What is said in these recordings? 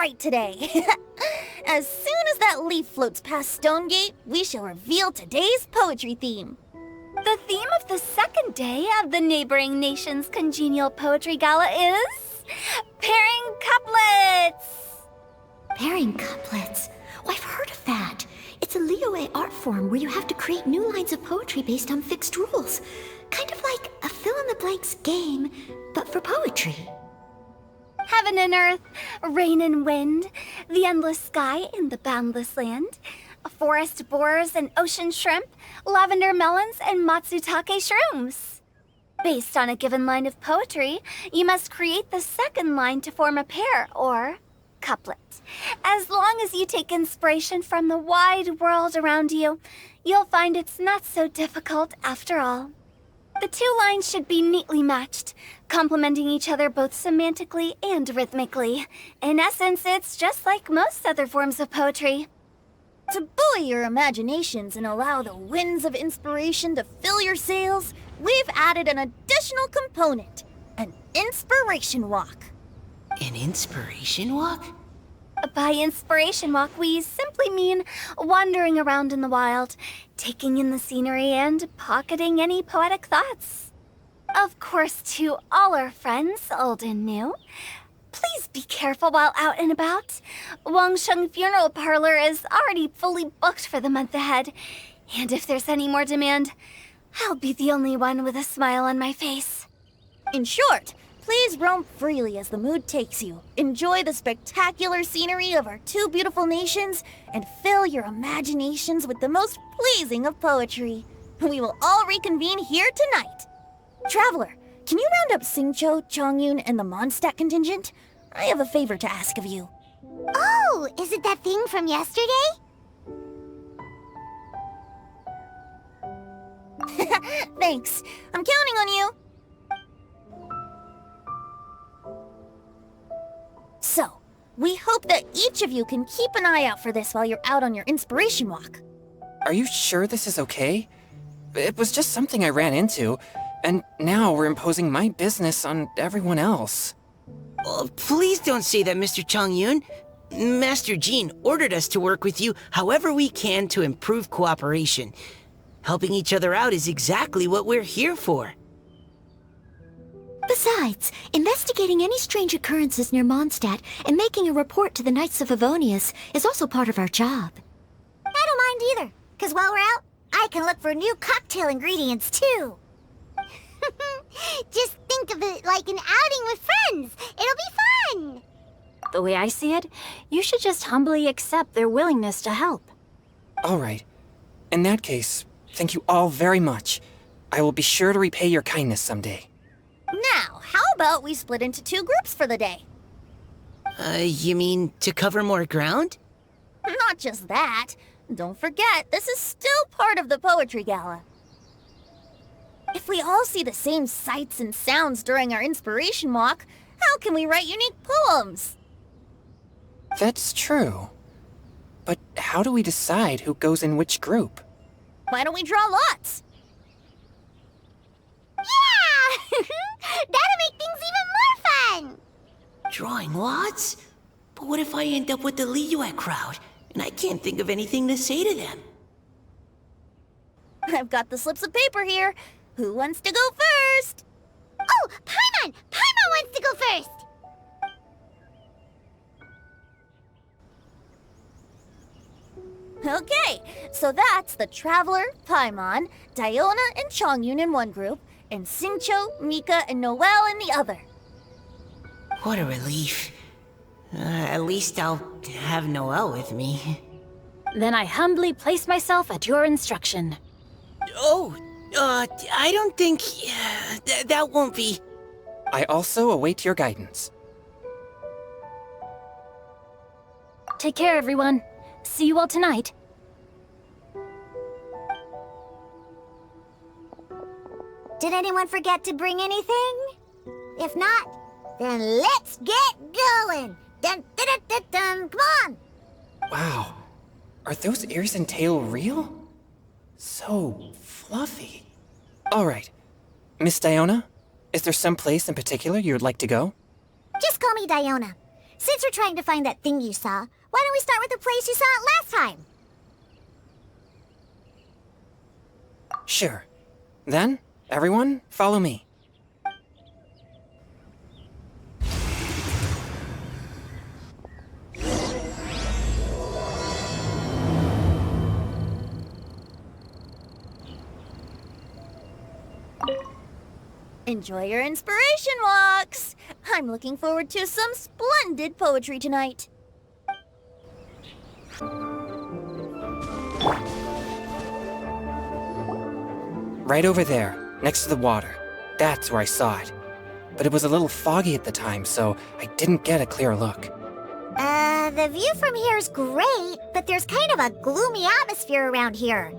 right today. As soon as that leaf floats past Stonegate, we shall reveal today's poetry theme. The theme of the second day of the neighboring nation's congenial poetry gala is pairing couplets. Pairing couplets? Oh, I've heard of that. It's a Liyue art form where you have to create new lines of poetry based on fixed rules. Kind of like a fill-in-the-blanks game, but for poetry. Heaven and earth, rain and wind, the endless sky and the boundless land, forest borers and ocean shrimp, lavender melons and matsutake shrooms. Based on a given line of poetry, you must create the second line to form a pair, or couplet. As long as you take inspiration from the wide world around you, you'll find it's not so difficult after all. The two lines should be neatly matched, complementing each other both semantically and rhythmically. In essence, it's just like most other forms of poetry. To buoy your imaginations and allow the winds of inspiration to fill your sails, we've added an additional component, an inspiration walk. An inspiration walk? By inspiration walk, we simply mean wandering around in the wild, taking in the scenery and pocketing any poetic thoughts. Of course, to all our friends, old and new, please be careful while out and about. Wangsheng Funeral Parlor is already fully booked for the month ahead, and if there's any more demand, I'll be the only one with a smile on my face. In short, please roam freely as the mood takes you. Enjoy the spectacular scenery of our two beautiful nations and fill your imaginations with the most pleasing of poetry. We will all reconvene here tonight. Traveler, can you round up Xingqiu, Chongyun, and the Mondstadt contingent? I have a favor to ask of you. Oh, is it that thing from yesterday? Thanks. I'm counting on you. So, we hope that each of you can keep an eye out for this while you're out on your inspiration walk. Are you sure this is okay? It was just something I ran into, and now we're imposing my business on everyone else. Oh, please don't say that, Mr. Chongyun. Master Jean ordered us to work with you however we can to improve cooperation. Helping each other out is exactly what we're here for. Besides, investigating any strange occurrences near Mondstadt and making a report to the Knights of Favonius is also part of our job. I don't mind either, because while we're out, I can look for new cocktail ingredients too. Just think of it like an outing with friends. It'll be fun. The way I see it, you should just humbly accept their willingness to help. All right. In that case, thank you all very much. I will be sure to repay your kindness someday. Now, how about we split into two groups for the day? You mean to cover more ground? Not just that. Don't forget, this is still part of the Poetry Gala. If we all see the same sights and sounds during our inspiration walk, how can we write unique poems? That's true. But how do we decide who goes in which group? Why don't we draw lots? Yeah! That'll make things even more fun! Drawing lots? But what if I end up with the Liyue crowd, and I can't think of anything to say to them? I've got the slips of paper here. Who wants to go first? Oh, Paimon! Paimon wants to go first! Okay, so that's the Traveler, Paimon, Diona, and Chongyun in one group, and Xingqiu, Mika, and Noelle in the other. What a relief. At least I'll have Noelle with me. Then I humbly place myself at your instruction. Oh, I don't think... that won't be... I also await your guidance. Take care, everyone. See you all tonight. Did anyone forget to bring anything? If not, then let's get going! Dun, dun, dun, dun, dun. Come on! Wow. Are those ears and tail real? So fluffy. All right. Miss Diona, is there some place in particular you would like to go? Just call me Diona. Since we're trying to find that thing you saw, why don't we start with the place you saw it last time? Sure. Then, everyone, follow me. Enjoy your inspiration walks! I'm looking forward to some splendid poetry tonight. Right over there, next to the water. That's where I saw it. But it was a little foggy at the time, so I didn't get a clear look. The view from here is great, but there's kind of a gloomy atmosphere around here.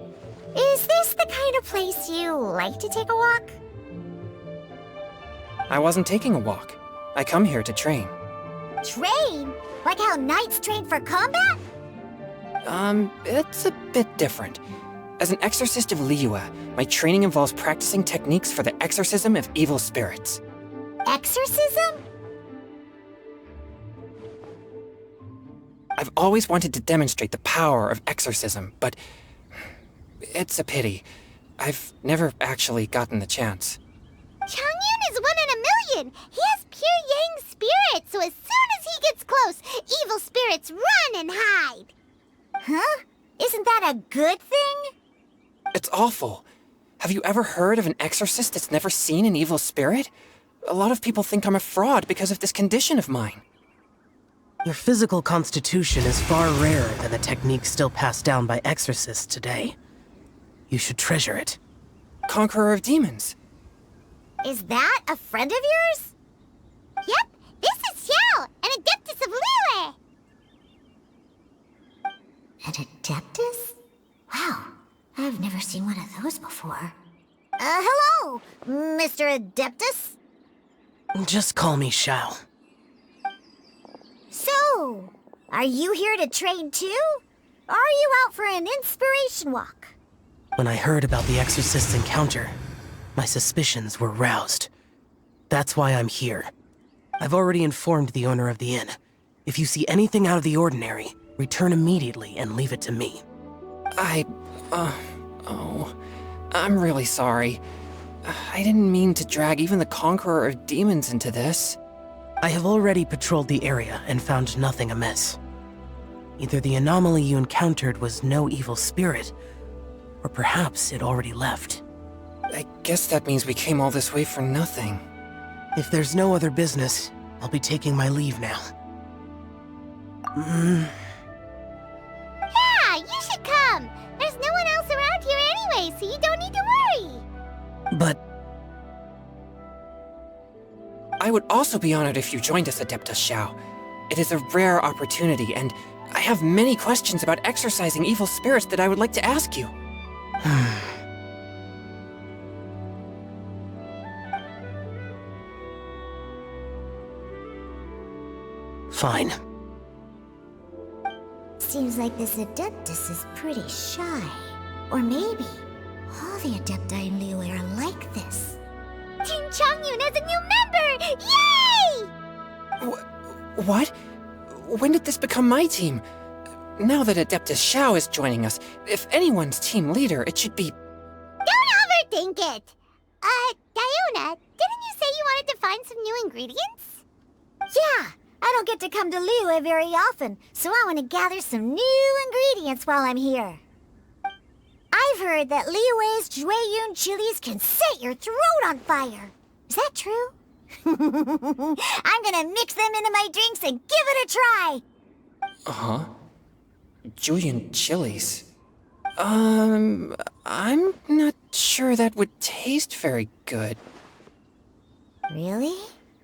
Is this the kind of place you like to take a walk? I wasn't taking a walk. I come here to train. Train? Like how knights train for combat? It's a bit different. As an exorcist of Liyue, my training involves practicing techniques for the exorcism of evil spirits. Exorcism? I've always wanted to demonstrate the power of exorcism, but it's a pity. I've never actually gotten the chance. Changyun is 1 in a million! He has pure yang spirit, so as soon as he gets close, evil spirits run and hide! Huh? Isn't that a good thing? It's awful. Have you ever heard of an exorcist that's never seen an evil spirit? A lot of people think I'm a fraud because of this condition of mine. Your physical constitution is far rarer than the techniques still passed down by exorcists today. You should treasure it. Conqueror of demons. Is that a friend of yours? Yep, this is Xiao, an Adeptus of Liyue! An Adeptus? Wow, I've never seen one of those before. Hello, Mr. Adeptus? Just call me Xiao. So, are you here to train too? Or are you out for an inspiration walk? When I heard about the exorcist's encounter, my suspicions were roused. That's why I'm here. I've already informed the owner of the inn. If you see anything out of the ordinary, return immediately and leave it to me. I'm really sorry. I didn't mean to drag even the Conqueror of Demons into this. I have already patrolled the area and found nothing amiss. Either the anomaly you encountered was no evil spirit, or perhaps it already left. I guess that means we came all this way for nothing. If there's no other business, I'll be taking my leave now. Yeah, you should come! There's no one else around here anyway, so you don't need to worry! But I would also be honored if you joined us, Adeptus Xiao. It is a rare opportunity, and I have many questions about exorcising evil spirits that I would like to ask you. fine. Seems like this Adeptus is pretty shy. Or maybe all the Adepti in Liyue are like this. Team Changyun has a new member! Yay! What? When did this become my team? Now that Adeptus Xiao is joining us, if anyone's team leader, it should be... Don't overthink it! Diona, didn't you say you wanted to find some new ingredients? Yeah, I don't get to come to Liyue very often, so I want to gather some new ingredients while I'm here. I've heard that Liyue's Jueyun chilies can set your throat on fire. Is that true? I'm gonna mix them into my drinks and give it a try! Uh-huh. Julian chilies. I'm not sure that would taste very good. Really?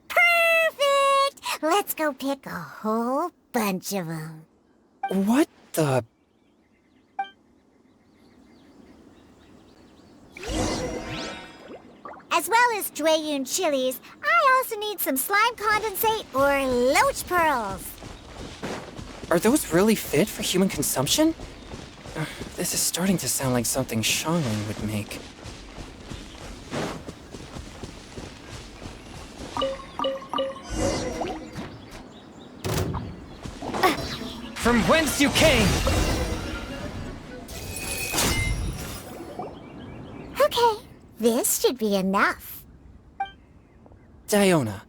Perfect! Let's go pick a whole bunch of them. What the... As well as Jueyun chilies, I also need some slime condensate or loach pearls. Are those really fit for human consumption? This is starting to sound like something Xiangling would make. whence you came! Okay, this should be enough. Diona,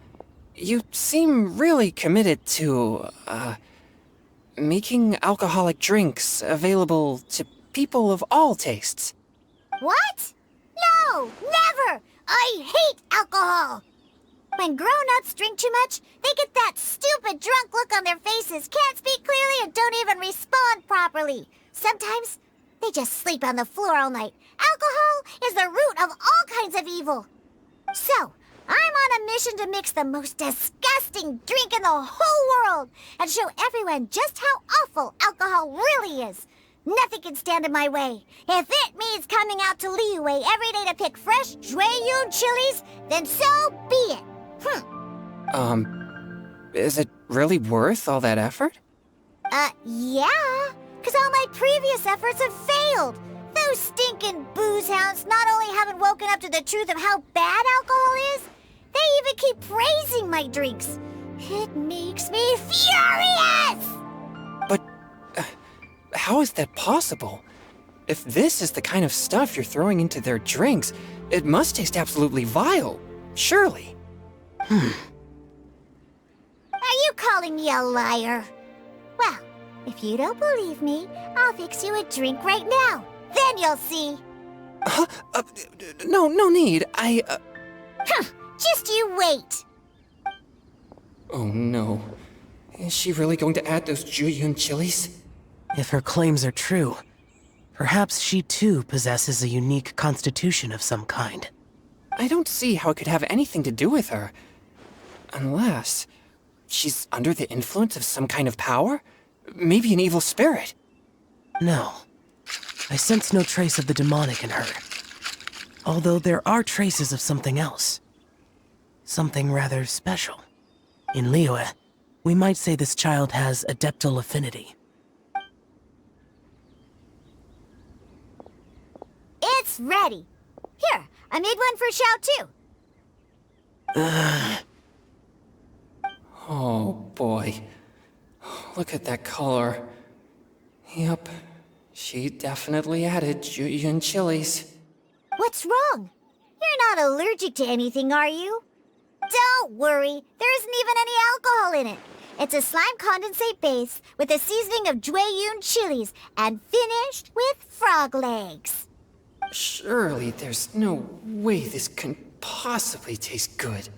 you seem really committed to, making alcoholic drinks available to people of all tastes. What? No, never! I hate alcohol! When grown-ups drink too much, they get that stupid drunk look on their faces, can't speak clearly, and don't even respond properly. Sometimes, they just sleep on the floor all night. Alcohol is the root of all kinds of evil. So, I'm on a mission to mix the most disgusting drink in the whole world and show everyone just how awful alcohol really is. Nothing can stand in my way. If it means coming out to Liyue every day to pick fresh Jueyun chilies, then so be it. Is it really worth all that effort? Yeah. Because all my previous efforts have failed. Those stinking booze hounds not only haven't woken up to the truth of how bad alcohol is, they even keep praising my drinks. It makes me furious! But how is that possible? If this is the kind of stuff you're throwing into their drinks, it must taste absolutely vile, surely. Are you calling me a liar? Well, if you don't believe me, I'll fix you a drink right now. Then you'll see. No need. Just you wait. Oh no. Is she really going to add those Jueyun chilies? If her claims are true, perhaps she too possesses a unique constitution of some kind. I don't see how it could have anything to do with her. Unless she's under the influence of some kind of power? Maybe an evil spirit. No. I sense no trace of the demonic in her. Although there are traces of something else. Something rather special. In Liyue, we might say this child has adeptal affinity. It's ready. Here, I made one for Xiao too. Oh boy. Look at that color. Yep. She definitely added Jueyun chilies. What's wrong? You're not allergic to anything, are you? Don't worry, there isn't even any alcohol in it. It's a slime condensate base with a seasoning of Jueyun chilies and finished with frog legs. Surely there's no way this can possibly taste good.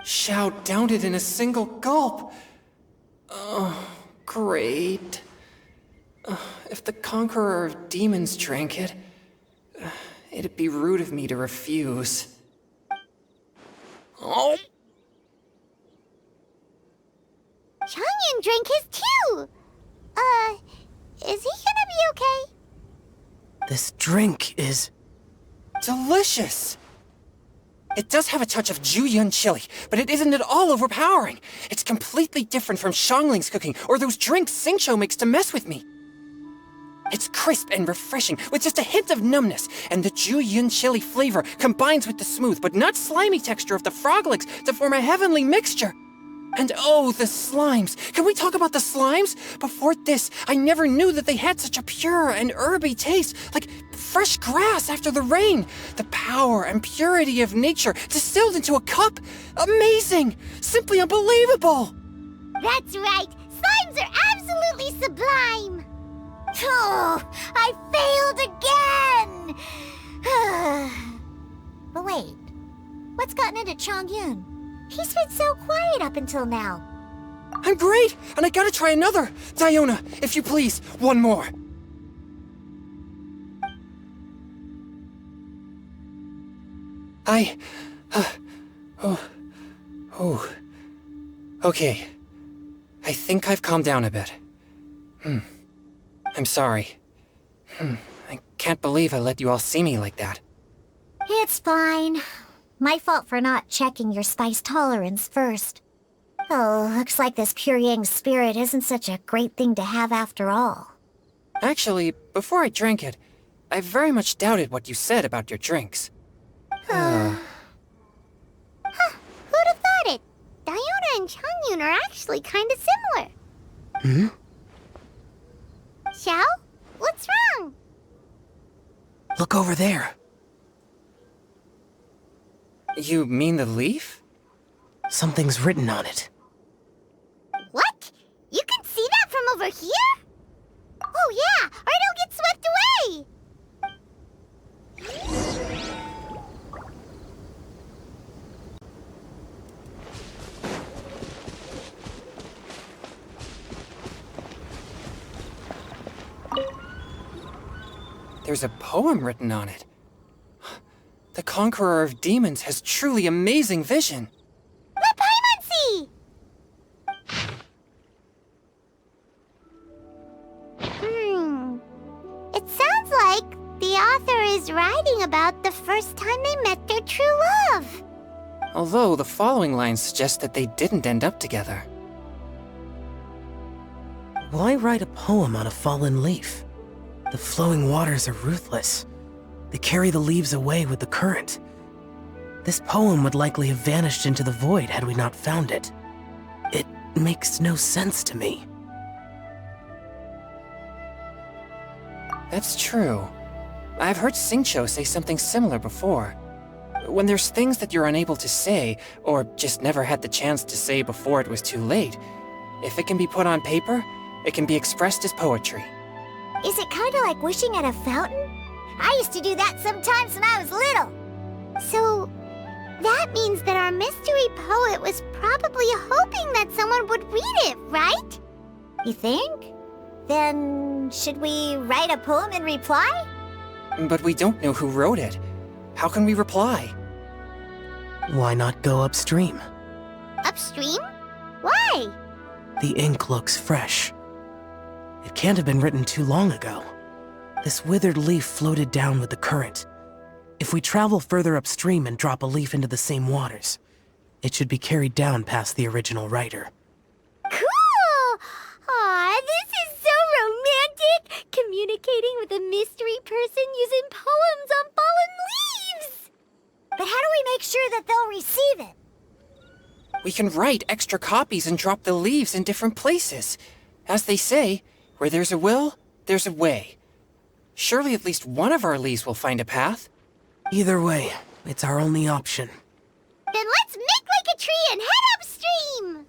Xiao downed it in a single gulp. Oh, great. If the Conqueror of Demons drank it, it'd be rude of me to refuse. Oh! Changyan drank his too! Is he gonna be okay? This drink is... delicious! It does have a touch of Jueyun chili, but it isn't at all overpowering. It's completely different from Xiangling's cooking or those drinks Xingqiu makes to mess with me. It's crisp and refreshing, with just a hint of numbness, and the Jueyun chili flavor combines with the smooth but not slimy texture of the frog legs to form a heavenly mixture. And oh, the slimes! Can we talk about the slimes? Before this, I never knew that they had such a pure and herby taste, like fresh grass after the rain. The power and purity of nature distilled into a cup. Amazing! Simply unbelievable! That's right! Slimes are absolutely sublime! Oh, I failed again! But wait, what's gotten into Chongyun? He's been so quiet up until now. I'm great, and I gotta try another. Diona, if you please, one more. Okay. I think I've calmed down a bit. I'm sorry. I can't believe I let you all see me like that. It's fine. My fault for not checking your spice tolerance first. Oh, looks like this pure yang spirit isn't such a great thing to have after all. Actually, before I drank it, I very much doubted what you said about your drinks. Huh, who'd have thought it? Diona and Changyun are actually kind of similar. Hmm? Xiao? What's wrong? Look over there. You mean the leaf? Something's written on it. What? You can see that from over here? Oh yeah, or it'll get swept away! There's a poem written on it. The Conqueror of Demons has truly amazing vision. Let Paimon see! It sounds like the author is writing about the first time they met their true love. Although the following lines suggest that they didn't end up together. Why write a poem on a fallen leaf? The flowing waters are ruthless. They carry the leaves away with the current. This poem would likely have vanished into the void had we not found it. It makes no sense to me. That's true. I've heard Xingqiu say something similar before. When there's things that you're unable to say, or just never had the chance to say before it was too late, if it can be put on paper, it can be expressed as poetry. Is it kind of like wishing at a fountain? I used to do that sometimes when I was little. So, that means that our mystery poet was probably hoping that someone would read it, right? You think? Then, should we write a poem in reply? But we don't know who wrote it. How can we reply? Why not go upstream? Upstream? Why? The ink looks fresh. It can't have been written too long ago. This withered leaf floated down with the current. If we travel further upstream and drop a leaf into the same waters, it should be carried down past the original writer. Cool! Aw, this is so romantic! Communicating with a mystery person using poems on fallen leaves! But how do we make sure that they'll receive it? We can write extra copies and drop the leaves in different places. As they say, where there's a will, there's a way. Surely at least one of our leaves will find a path. Either way, it's our only option. Then let's make like a tree and head upstream!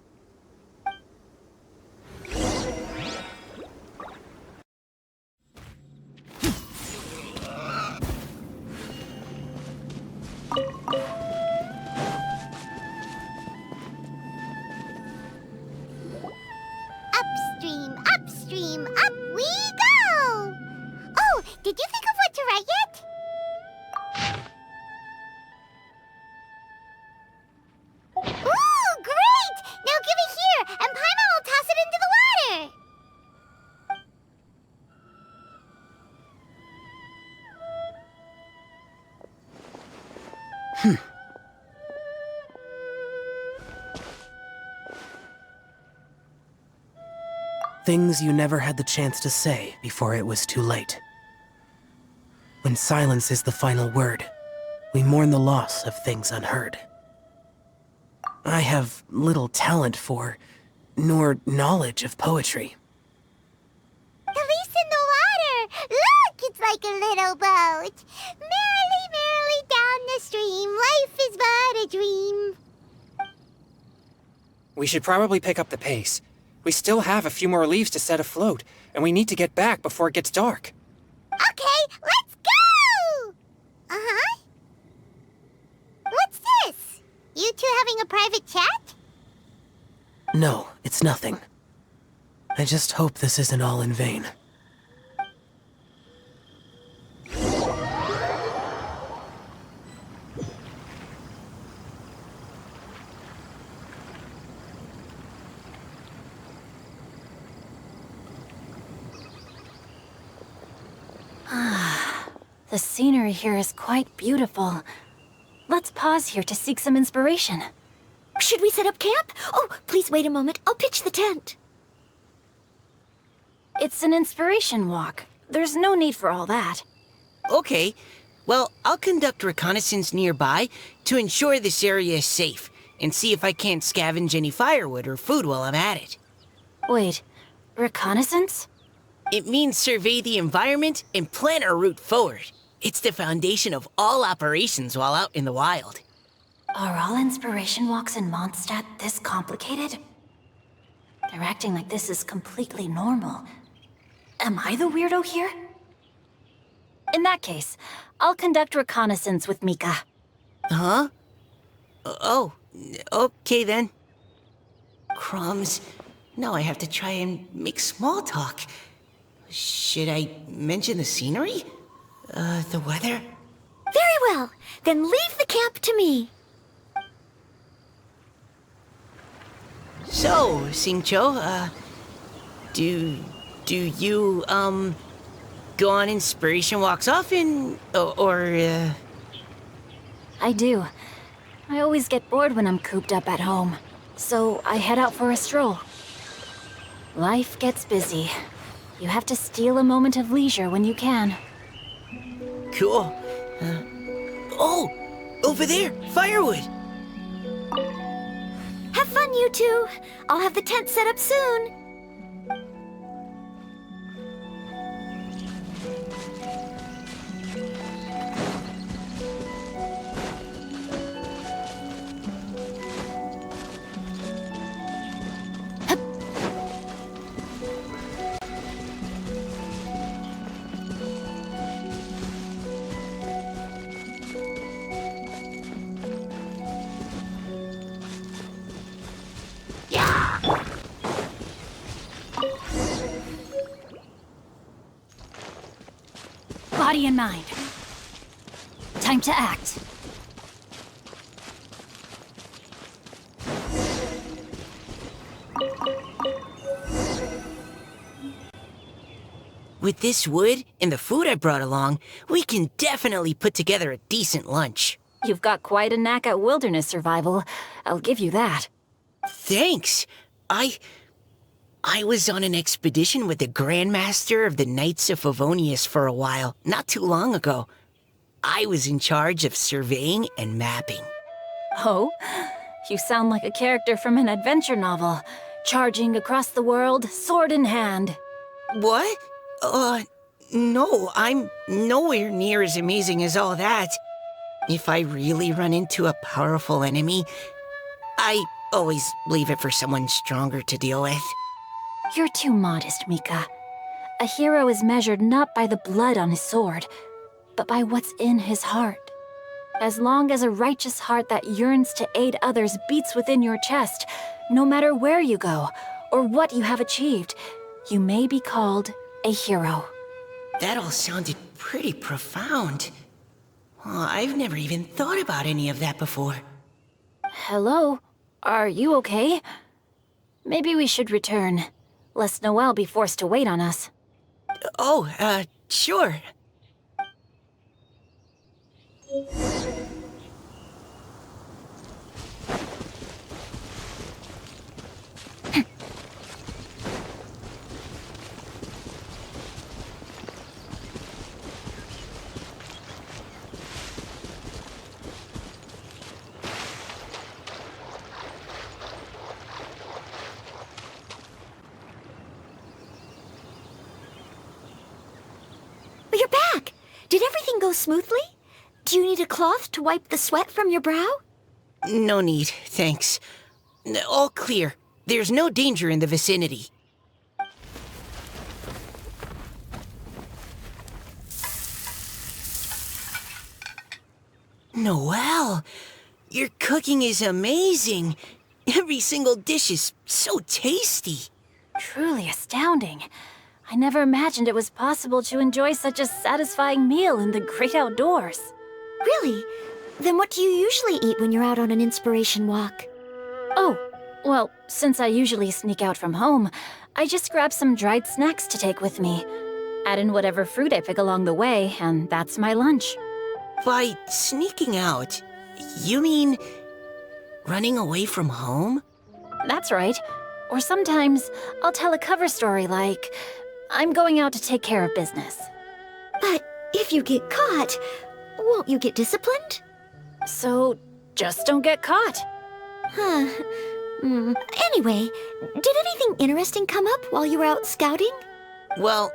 Upstream, upstream, up we go! Oh, did you think of what to write yet? Ooh, great! Now give it here, and Paimon will toss it into the water! Things you never had the chance to say before it was too late. When silence is the final word, we mourn the loss of things unheard. I have little talent for, nor knowledge of poetry. The leaf's in the water! Look, it's like a little boat! Merrily, merrily down the stream, life is but a dream. We should probably pick up the pace. We still have a few more leaves to set afloat, and we need to get back before it gets dark. Okay, let's go! Uh-huh. What's this? You two having a private chat? No, it's nothing. I just hope this isn't all in vain. The scenery here is quite beautiful. Let's pause here to seek some inspiration. Should we set up camp? Oh, please wait a moment. I'll pitch the tent. It's an inspiration walk. There's no need for all that. Okay, Well, I'll conduct reconnaissance nearby to ensure this area is safe, and see if I can't scavenge any firewood or food while I'm at it. Wait, reconnaissance? It means survey the environment and plan our route forward. It's the foundation of all operations while out in the wild. Are all inspiration walks in Mondstadt this complicated? They're acting like this is completely normal. Am I the weirdo here? In that case, I'll conduct reconnaissance with Mika. Huh? Oh, okay then. Crumbs. Now I have to try and make small talk. Should I mention the scenery? The weather? Very well. Then leave the camp to me. So, Xingqiu, do you, go on inspiration walks often, or? I do. I always get bored when I'm cooped up at home, so I head out for a stroll. Life gets busy. You have to steal a moment of leisure when you can. Cool. Oh! Over there! Firewood! Have fun, you two. I'll have the tent set up soon. Body and mind. Time to act. With this wood and the food I brought along, we can definitely put together a decent lunch. You've got quite a knack at wilderness survival. I'll give you that. Thanks. I was on an expedition with the Grandmaster of the Knights of Favonius for a while, not too long ago. I was in charge of surveying and mapping. Oh? You sound like a character from an adventure novel, charging across the world, sword in hand. What? No, I'm nowhere near as amazing as all that. If I really run into a powerful enemy, I always leave it for someone stronger to deal with. You're too modest, Mika. A hero is measured not by the blood on his sword, but by what's in his heart. As long as a righteous heart that yearns to aid others beats within your chest, no matter where you go or what you have achieved, you may be called a hero. That all sounded pretty profound. I've never even thought about any of that before. Hello? Are you okay? Maybe we should return, lest Noelle be forced to wait on us. Oh, sure. You're back. Did everything go smoothly? Do you need a cloth to wipe the sweat from your brow? No need, thanks. All clear. There's no danger in the vicinity. Noelle, your cooking is amazing. Every single dish is so tasty. Truly astounding. I never imagined it was possible to enjoy such a satisfying meal in the great outdoors. Really? Then what do you usually eat when you're out on an inspiration walk? Oh, well, since I usually sneak out from home, I just grab some dried snacks to take with me. Add in whatever fruit I pick along the way, and that's my lunch. By sneaking out, you mean running away from home? That's right. Or sometimes I'll tell a cover story like, I'm going out to take care of business. But if you get caught, Won't you get disciplined? So, just don't get caught. Huh. Anyway, did anything interesting come up while you were out scouting? Well,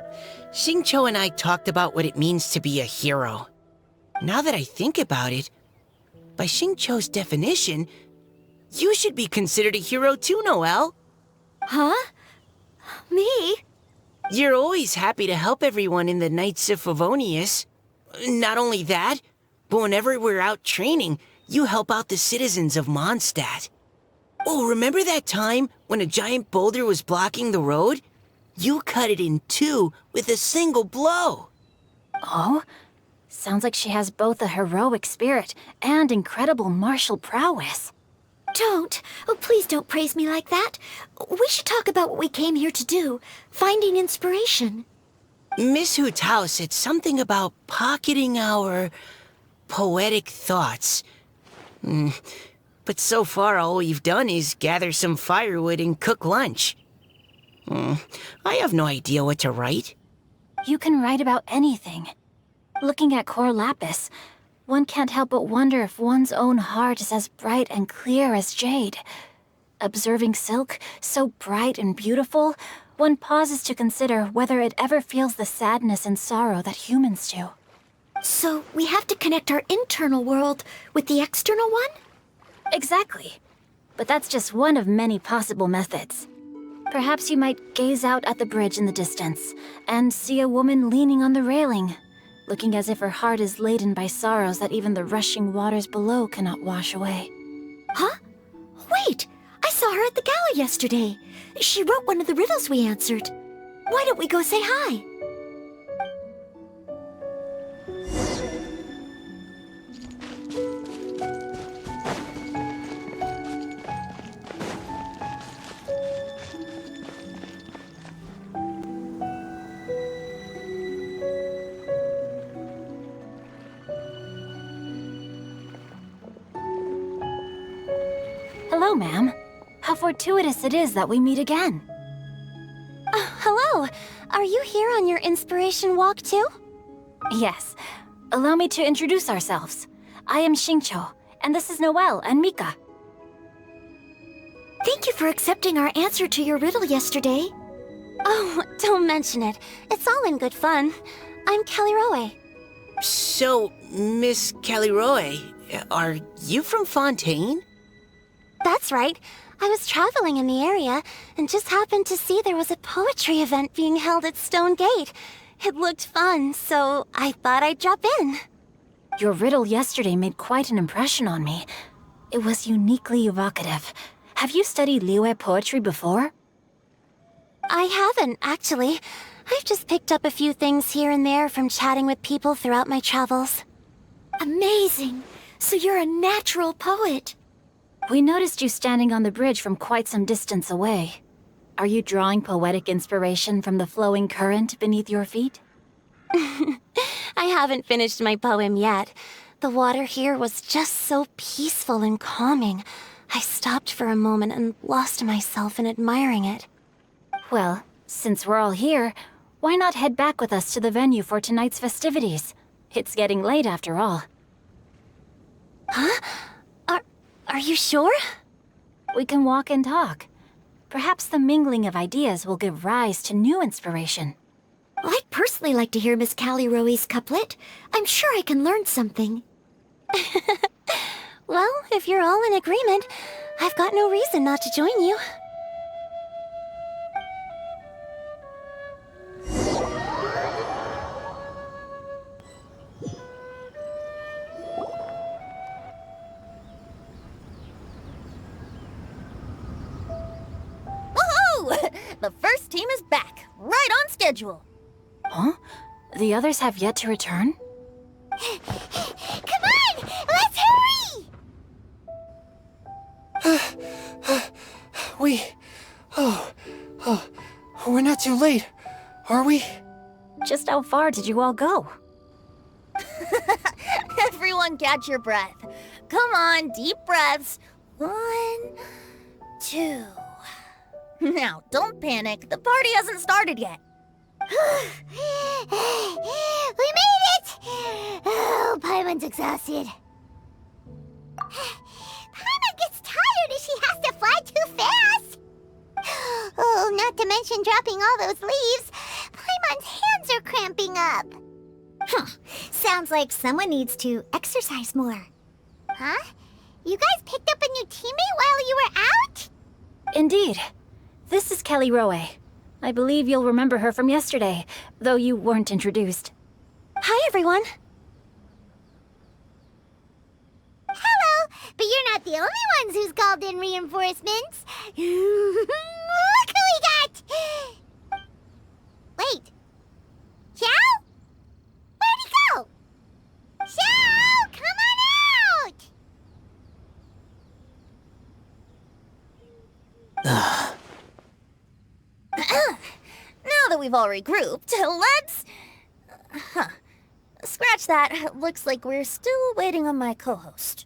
Xingqiu and I talked about what it means to be a hero. Now that I think about it, by Xingqiu's definition, you should be considered a hero too, Noelle. Huh? Me? You're always happy to help everyone in the Knights of Favonius. Not only that, but whenever we're out training, you help out the citizens of Mondstadt. Oh, remember that time when a giant boulder was blocking the road? You cut it in two with a single blow. Oh? Sounds like she has both a heroic spirit and incredible martial prowess. Don't. Oh, please don't praise me like that. We should talk about what we came here to do. Finding inspiration. Miss Hu Tao said something about pocketing our poetic thoughts. But so far all we've done is gather some firewood and cook lunch. I have no idea what to write. You can write about anything. Looking at Cor Lapis, one can't help but wonder if one's own heart is as bright and clear as jade. Observing silk, so bright and beautiful, one pauses to consider whether it ever feels the sadness and sorrow that humans do. So we have to connect our internal world with the external one? Exactly. But that's just one of many possible methods. Perhaps you might gaze out at the bridge in the distance and see a woman leaning on the railing, looking as if her heart is laden by sorrows that even the rushing waters below cannot wash away. Huh? Wait! I saw her at the gala yesterday. She wrote one of the riddles we answered. Why don't we go say hi? Hello, ma'am. How fortuitous it is that we meet again. Hello. Are you here on your inspiration walk too? Yes. Allow me to introduce ourselves. I am Xingqiu, and this is Noelle and Mika. Thank you for accepting our answer to your riddle yesterday. Oh, don't mention it. It's all in good fun. I'm Kelly Roe. So, Miss Caliroe, are you from Fontaine? That's right. I was traveling in the area and just happened to see there was a poetry event being held at Stone Gate. It looked fun, so I thought I'd drop in. Your riddle yesterday made quite an impression on me. It was uniquely evocative. Have you studied Liyue poetry before? I haven't, actually. I've just picked up a few things here and there from chatting with people throughout my travels. Amazing! So you're a natural poet. We noticed you standing on the bridge from quite some distance away. Are you drawing poetic inspiration from the flowing current beneath your feet? I haven't finished my poem yet. The water here was just so peaceful and calming. I stopped for a moment and lost myself in admiring it. Well, since we're all here, why not head back with us to the venue for tonight's festivities? It's getting late after all. Huh? Are you sure? We can walk and talk. Perhaps the mingling of ideas will give rise to new inspiration. I'd personally like to hear Miss Callie Roe's couplet. I'm sure I can learn something. Well, if you're all in agreement, I've got no reason not to join you. The first team is back, right on schedule. Huh? The others have yet to return? Come on! Let's hurry! We're not too late, are we? Just how far did you all go? Everyone catch your breath. Come on, deep breaths. 1, 2. Now, don't panic. The party hasn't started yet. We made it! Oh, Paimon's exhausted. Paimon gets tired if she has to fly too fast. Oh, not to mention dropping all those leaves. Paimon's hands are cramping up. Sounds like someone needs to exercise more. Huh? You guys picked up a new teammate while you were out? Indeed. This is Kelly Rowe. I believe you'll remember her from yesterday, though you weren't introduced. Hi, everyone. Hello, but you're not the only ones who's called in reinforcements. Look who we got! Wait. Xiao? Where'd he go? Xiao, come on out! Now that we've all regrouped, let's... Scratch that. Looks like we're still waiting on my co-host.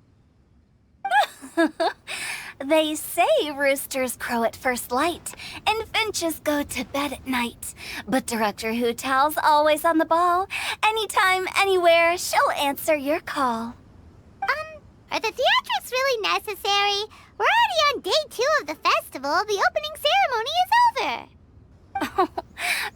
They say roosters crow at first light, and finches go to bed at night. But Director Hu Tao's always on the ball. Anytime, anywhere, she'll answer your call. Are the theatrics really necessary? We're already on day 2 of the festival. The opening ceremony is over.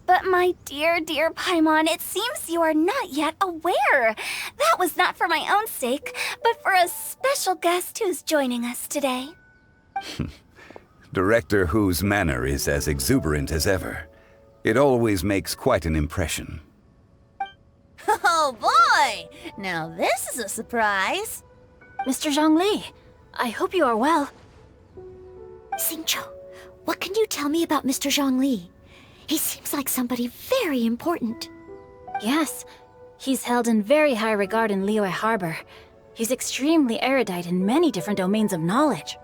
But my dear, dear Paimon, it seems you are not yet aware. That was not for my own sake, but for a special guest who's joining us today. Director Hu's manner is as exuberant as ever. It always makes quite an impression. Oh boy! Now this is a surprise. Mr. Zhongli, I hope you are well. Xingqiu, what can you tell me about Mr. Zhongli? He seems like somebody very important. Yes, he's held in very high regard in Liyue Harbor. He's extremely erudite in many different domains of knowledge.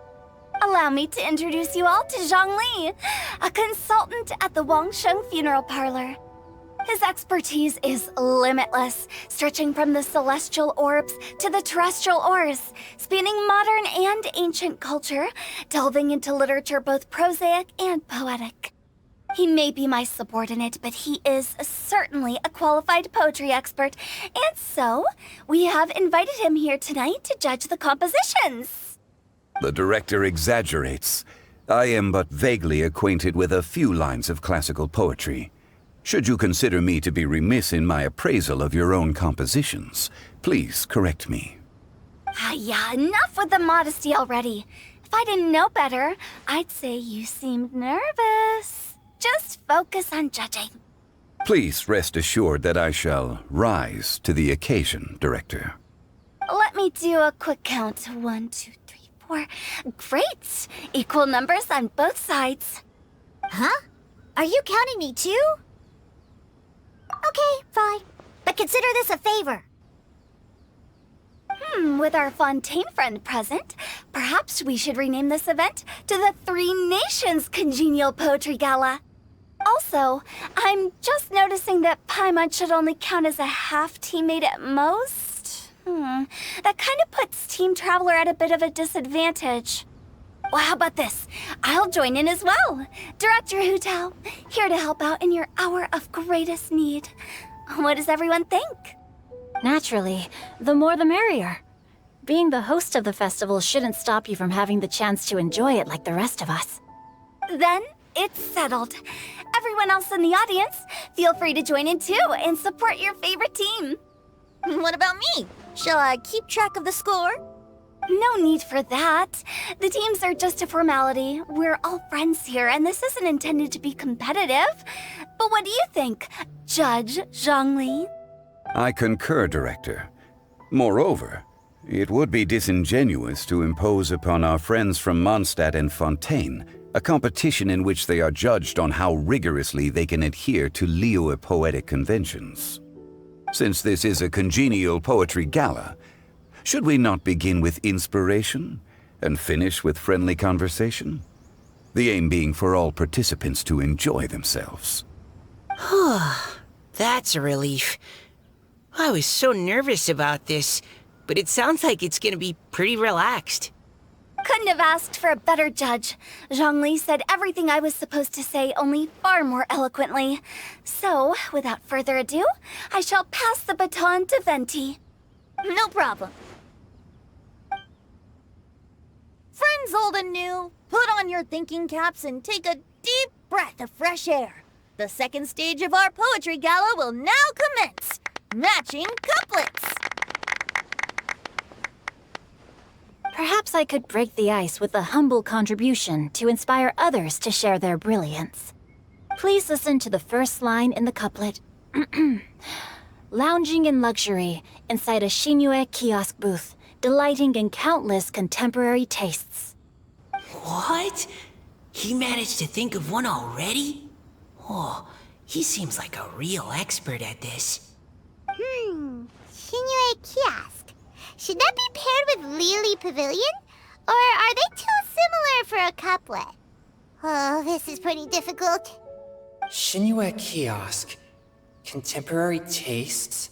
Allow me to introduce you all to Zhongli, a consultant at the Wangsheng Funeral Parlor. His expertise is limitless, stretching from the celestial orbs to the terrestrial ores, spanning modern and ancient culture, delving into literature both prosaic and poetic. He may be my subordinate, but he is certainly a qualified poetry expert, and so we have invited him here tonight to judge the compositions. The director exaggerates. I am but vaguely acquainted with a few lines of classical poetry. Should you consider me to be remiss in my appraisal of your own compositions, please correct me. Yeah, enough with the modesty already. If I didn't know better, I'd say you seemed nervous. Just focus on judging. Please rest assured that I shall rise to the occasion, Director. Let me do a quick count. 1, 2, 3, 4. Great! Equal numbers on both sides. Huh? Are you counting me too? Okay, fine. But consider this a favor. With our Fontaine friend present, perhaps we should rename this event to the Three Nations Congenial Poetry Gala. Also, I'm just noticing that Paimon should only count as a half teammate at most. That kind of puts Team Traveler at a bit of a disadvantage. Well, how about this? I'll join in as well. Director Hu Tao, here to help out in your hour of greatest need. What does everyone think? Naturally, the more the merrier. Being the host of the festival shouldn't stop you from having the chance to enjoy it like the rest of us. Then it's settled. Everyone else in the audience, feel free to join in too and support your favorite team. What about me? Shall I keep track of the score? No need for that. The teams are just a formality. We're all friends here, and this isn't intended to be competitive. But what do you think, Judge Zhongli? I concur, Director. Moreover, it would be disingenuous to impose upon our friends from Mondstadt and Fontaine a competition in which they are judged on how rigorously they can adhere to Liyue poetic conventions. Since this is a congenial poetry gala, should we not begin with inspiration and finish with friendly conversation? The aim being for all participants to enjoy themselves. That's a relief. I was so nervous about this, but it sounds like it's gonna be pretty relaxed. Couldn't have asked for a better judge. Zhongli said everything I was supposed to say, only far more eloquently. So, without further ado, I shall pass the baton to Venti. No problem. Friends old and new, put on your thinking caps and take a deep breath of fresh air. The second stage of our poetry gala will now commence. Matching couplets. Perhaps I could break the ice with a humble contribution to inspire others to share their brilliance. Please listen to the first line in the couplet. Lounging in luxury inside a Shinue kiosk booth, delighting in countless contemporary tastes. What? He managed to think of one already? Oh, he seems like a real expert at this. Shinue Kiosk. Should that be paired with Lily Pavilion? Or are they too similar for a couplet? Oh, this is pretty difficult. Shinue Kiosk. Contemporary tastes?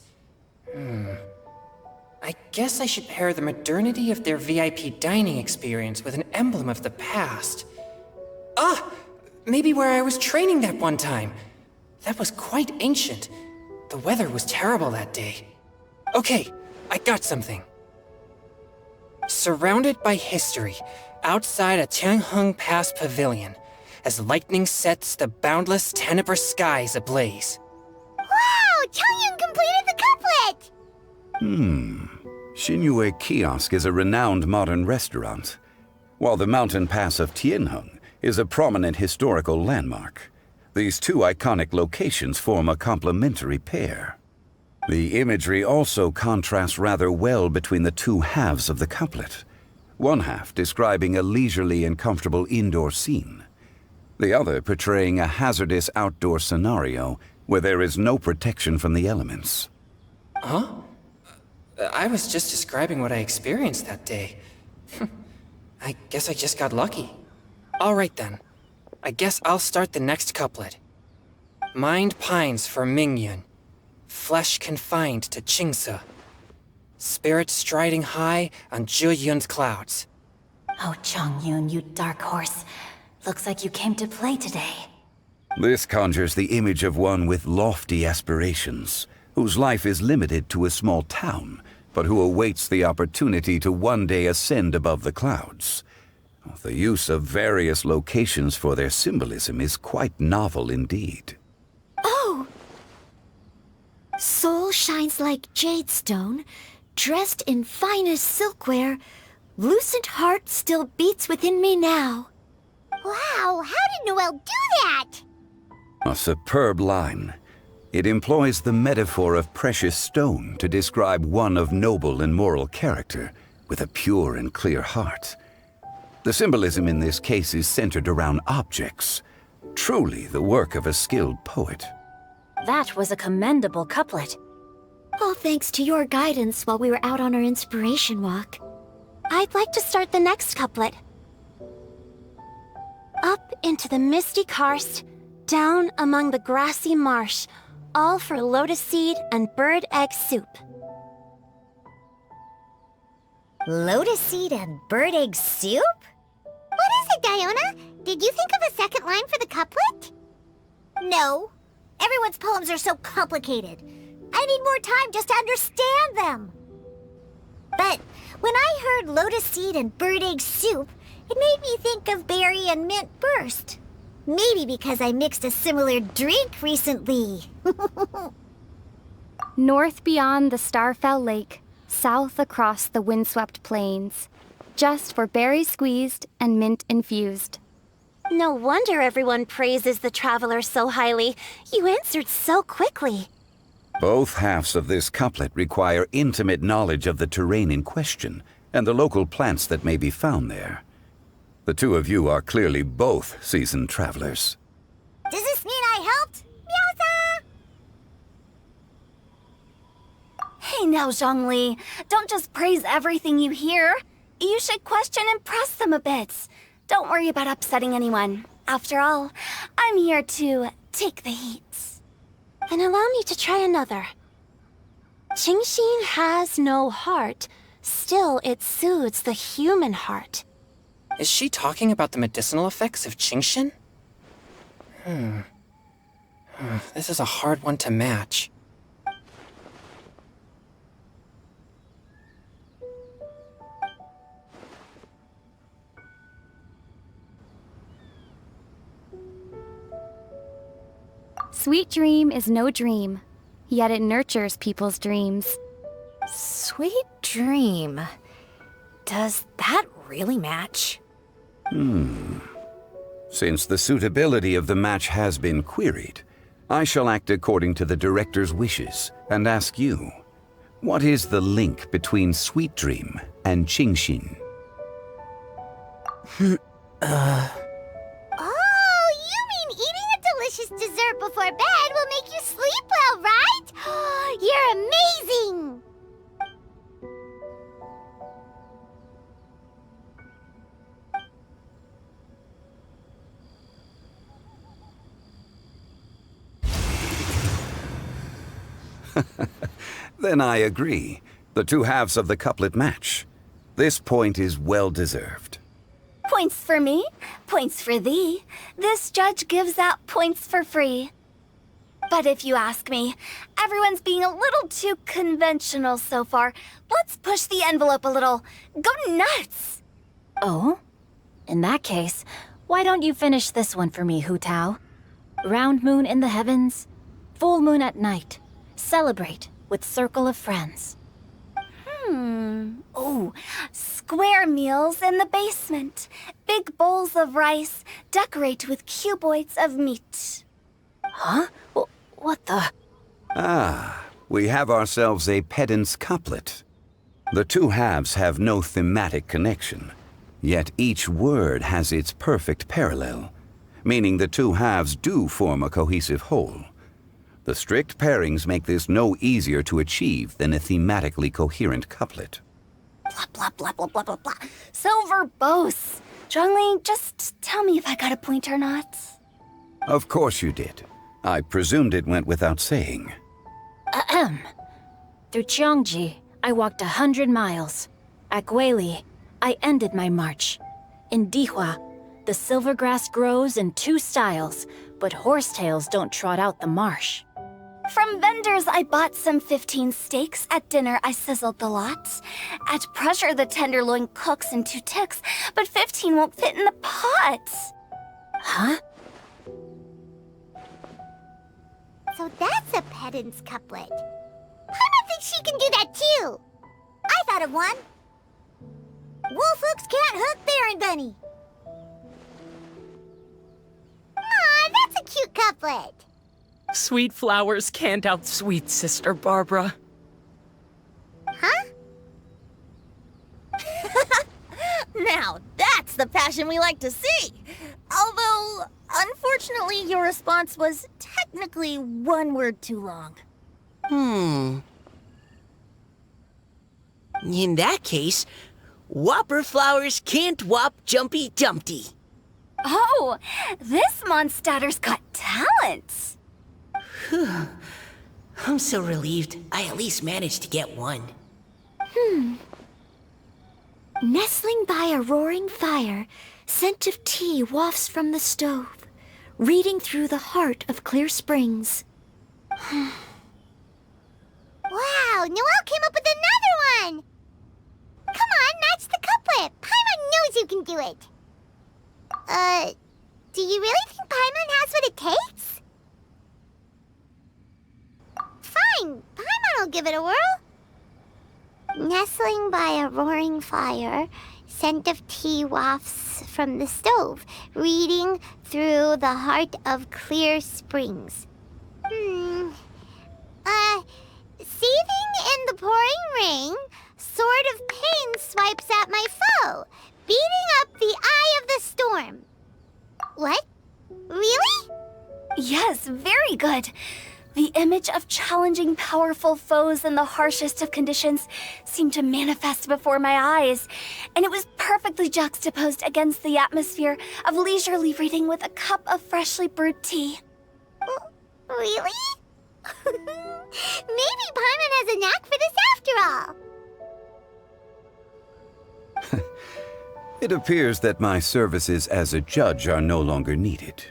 I guess I should pair the modernity of their VIP dining experience with an emblem of the past. Ah! Maybe where I was training that one time. That was quite ancient. The weather was terrible that day. Okay, I got something. Surrounded by history, outside a Tianheng Pass pavilion, as lightning sets the boundless Tenebrous skies ablaze. Wow! Chongyun completed the couplet! Shinue Kiosk is a renowned modern restaurant, while the mountain pass of Tianheng is a prominent historical landmark. These two iconic locations form a complementary pair. The imagery also contrasts rather well between the two halves of the couplet, one half describing a leisurely and comfortable indoor scene, the other portraying a hazardous outdoor scenario where there is no protection from the elements. Huh? I was just describing what I experienced that day. I guess I just got lucky. All right then. I guess I'll start the next couplet. Mind pines for Mingyun, flesh confined to Qingse, spirit striding high on Zheyun's clouds. Oh, Chongyun, you dark horse. Looks like you came to play today. This conjures the image of one with lofty aspirations, whose life is limited to a small town, but who awaits the opportunity to one day ascend above the clouds. The use of various locations for their symbolism is quite novel indeed. Oh! Soul shines like jade stone, dressed in finest silkware. Lucent heart still beats within me now. Wow, how did Noelle do that? A superb line. It employs the metaphor of precious stone to describe one of noble and moral character, with a pure and clear heart. The symbolism in this case is centered around objects, truly the work of a skilled poet. That was a commendable couplet. All thanks to your guidance while we were out on our inspiration walk. I'd like to start the next couplet. Up into the misty karst, down among the grassy marsh, all for lotus seed and bird egg soup. Lotus seed and bird egg soup? What is it, Diona? Did you think of a second line for the couplet? No. Everyone's poems are so complicated. I need more time just to understand them. But when I heard lotus seed and bird egg soup, it made me think of berry and mint burst. Maybe because I mixed a similar drink recently. North beyond the Starfell Lake, south across the windswept plains. Just for berry squeezed and mint infused. No wonder everyone praises the traveler so highly. You answered so quickly. Both halves of this couplet require intimate knowledge of the terrain in question and the local plants that may be found there. The two of you are clearly both seasoned travelers. Does this mean I helped? Meowsa! Hey now, Zhongli. Don't just praise everything you hear. You should question and press them a bit. Don't worry about upsetting anyone. After all, I'm here to take the heat. Then allow me to try another. Qingxin has no heart. Still, it soothes the human heart. Is she talking about the medicinal effects of Qingxin? This is a hard one to match. Sweet dream is no dream, yet it nurtures people's dreams. Sweet dream. Does that really match? Since the suitability of the match has been queried, I shall act according to the director's wishes and ask you, what is the link between Sweet Dream and Genshin? Oh, you mean eating a delicious dessert before bed will make you sleep well, right? You're amazing! Then I agree. The two halves of the couplet match. This point is well deserved. Points for me, points for thee. This judge gives out points for free. But if you ask me, everyone's being a little too conventional so far. Let's push the envelope a little. Go nuts! Oh? In that case, why don't you finish this one for me, Hu Tao? Round moon in the heavens, full moon at night. Celebrate with circle of friends. Oh, square meals in the basement. Big bowls of rice, decorate with cuboids of meat. Huh? What the? We have ourselves a pedant's couplet. The two halves have no thematic connection, yet each word has its perfect parallel, meaning the two halves do form a cohesive whole. The strict pairings make this no easier to achieve than a thematically coherent couplet. Blah, blah, blah, blah, blah, blah, blah. So verbose. Zhongli, just tell me if I got a point or not. Of course you did. I presumed it went without saying. Ahem. Through Cheongji, I walked 100 miles. At Guili, I ended my march. In Dihua, the silver grass grows in two styles, but horsetails don't trot out the marsh. From vendors, I bought some 15 steaks. At dinner, I sizzled the lot. At pressure, the tenderloin cooks in 2 ticks, but 15 won't fit in the pot. Huh? So that's a pedant's couplet. Paimon thinks she can do that too. I thought of one. Wolf hooks can't hook Baron Bunny. Aw, that's a cute couplet. Sweet flowers can't outsweet Sister Barbara. Huh? Now, that's the passion we like to see. Although, unfortunately, your response was technically one word too long. In that case, Whopper flowers can't whop Jumpy Dumpty. Oh, this monster's got talent. I'm so relieved I at least managed to get one. Nestling by a roaring fire, scent of tea wafts from the stove, reading through the heart of clear springs. Wow, Noelle came up with another one! Come on, match the couplet. Paimon knows you can do it. Do you really think Paimon has what it takes? Fine, Paimon will give it a whirl. Nestling by a roaring fire, scent of tea wafts from the stove, reading through the heart of clear springs. Seething in the pouring rain, sword of pain swipes at my foe, beating up the eye of the storm. What? Really? Yes, very good. The image of challenging powerful foes in the harshest of conditions seemed to manifest before my eyes, and it was perfectly juxtaposed against the atmosphere of leisurely reading with a cup of freshly brewed tea. Really? Maybe Paimon has a knack for this after all. It appears that my services as a judge are no longer needed.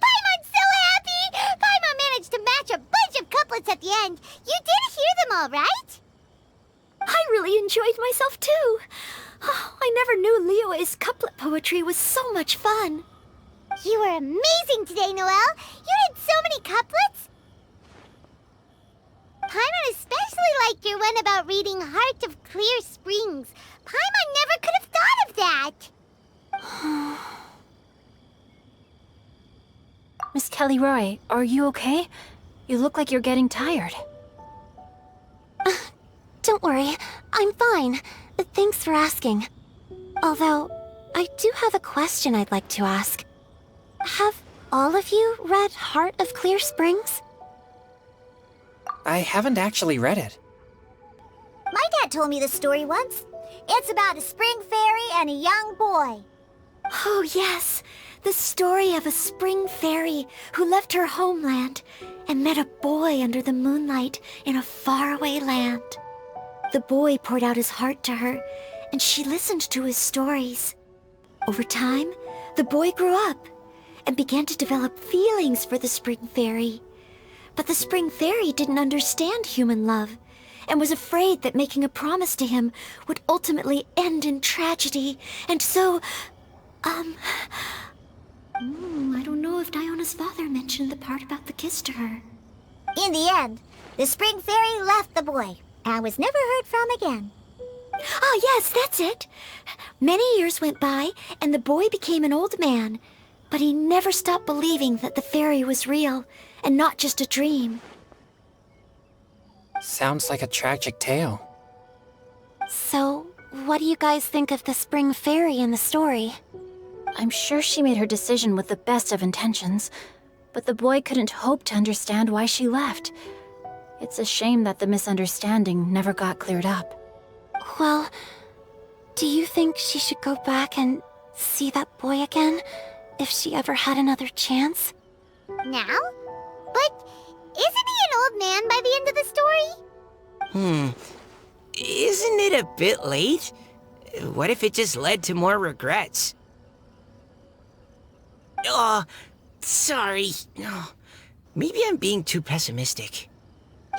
Paimon's so happy! Paimon managed to match a bunch of couplets at the end. You did hear them all, right? enjoyed myself too. Oh, I never knew Liyue's couplet poetry was so much fun. You were amazing today, Noelle. You did so many couplets. Paimon especially liked your one about reading Heart of Clear Springs. Paimon never could have thought of that. Miss Kelly Roy, are you okay? You look like you're getting tired. Don't worry, I'm fine. Thanks for asking. Although, I do have a question I'd like to ask. Have all of you read Heart of Clear Springs? I haven't actually read it. My dad told me the story once. It's about a spring fairy and a young boy. Oh, yes. The story of a spring fairy who left her homeland and met a boy under the moonlight in a faraway land. The boy poured out his heart to her, and she listened to his stories. Over time, the boy grew up and began to develop feelings for the spring fairy. But the spring fairy didn't understand human love and was afraid that making a promise to him would ultimately end in tragedy. And so, I don't know if Diona's father mentioned the part about the kiss to her. In the end, the spring fairy left the boy and was never heard from again. Ah, yes, that's it. Many years went by, and the boy became an old man. But he never stopped believing that the fairy was real and not just a dream. Sounds like a tragic tale. So, what do you guys think of the spring fairy in the story? I'm sure she made her decision with the best of intentions, but the boy couldn't hope to understand why she left. It's a shame that the misunderstanding never got cleared up. Well, do you think she should go back and see that boy again, if she ever had another chance? Now? But isn't he an old man by the end of the story? Isn't it a bit late? What if it just led to more regrets? Oh, sorry. Oh, maybe I'm being too pessimistic.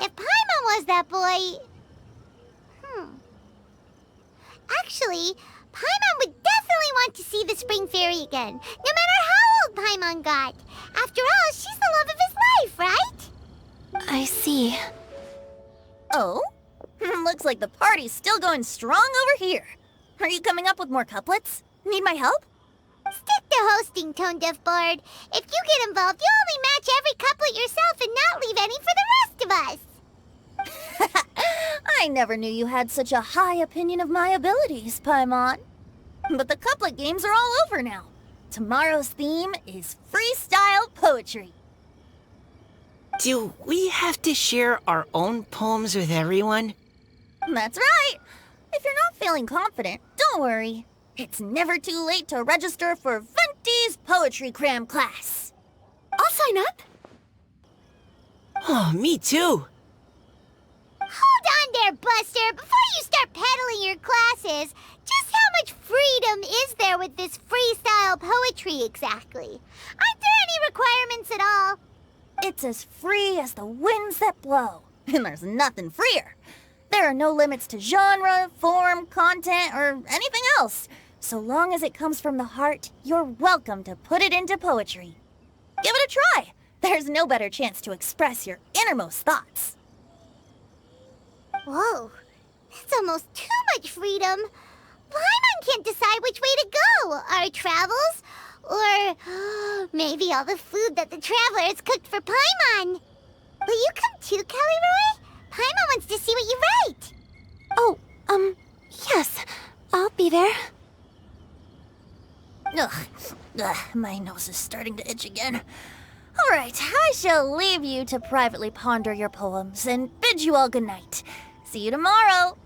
If Paimon was that boy... Actually, Paimon would definitely want to see the spring fairy again, no matter how old Paimon got. After all, she's the love of his life, right? I see. Oh? Looks like the party's still going strong over here. Are you coming up with more couplets? Need my help? Stick to hosting, Tone Deaf Bard. If you get involved, you'll only match every couplet yourself and not leave any for the rest of us. I never knew you had such a high opinion of my abilities, Paimon. But the couplet games are all over now. Tomorrow's theme is freestyle poetry. Do we have to share our own poems with everyone? That's right. If you're not feeling confident, don't worry. It's never too late to register for Venti's Poetry Cram class. I'll sign up. Oh, me too. Hold on there, Buster. Before you start peddling your classes, just how much freedom is there with this freestyle poetry exactly? Aren't there any requirements at all? It's as free as the winds that blow, and there's nothing freer. There are no limits to genre, form, content, or anything else. So long as it comes from the heart, you're welcome to put it into poetry. Give it a try. There's no better chance to express your innermost thoughts. Whoa, that's almost too much freedom. Paimon can't decide which way to go. Our travels, or maybe all the food that the travelers cooked for Paimon. Will you come too, Kelly Roy? Paimon wants to see what you write. Oh, yes. I'll be there. Ugh, my nose is starting to itch again. All right, I shall leave you to privately ponder your poems and bid you all good night. See you tomorrow.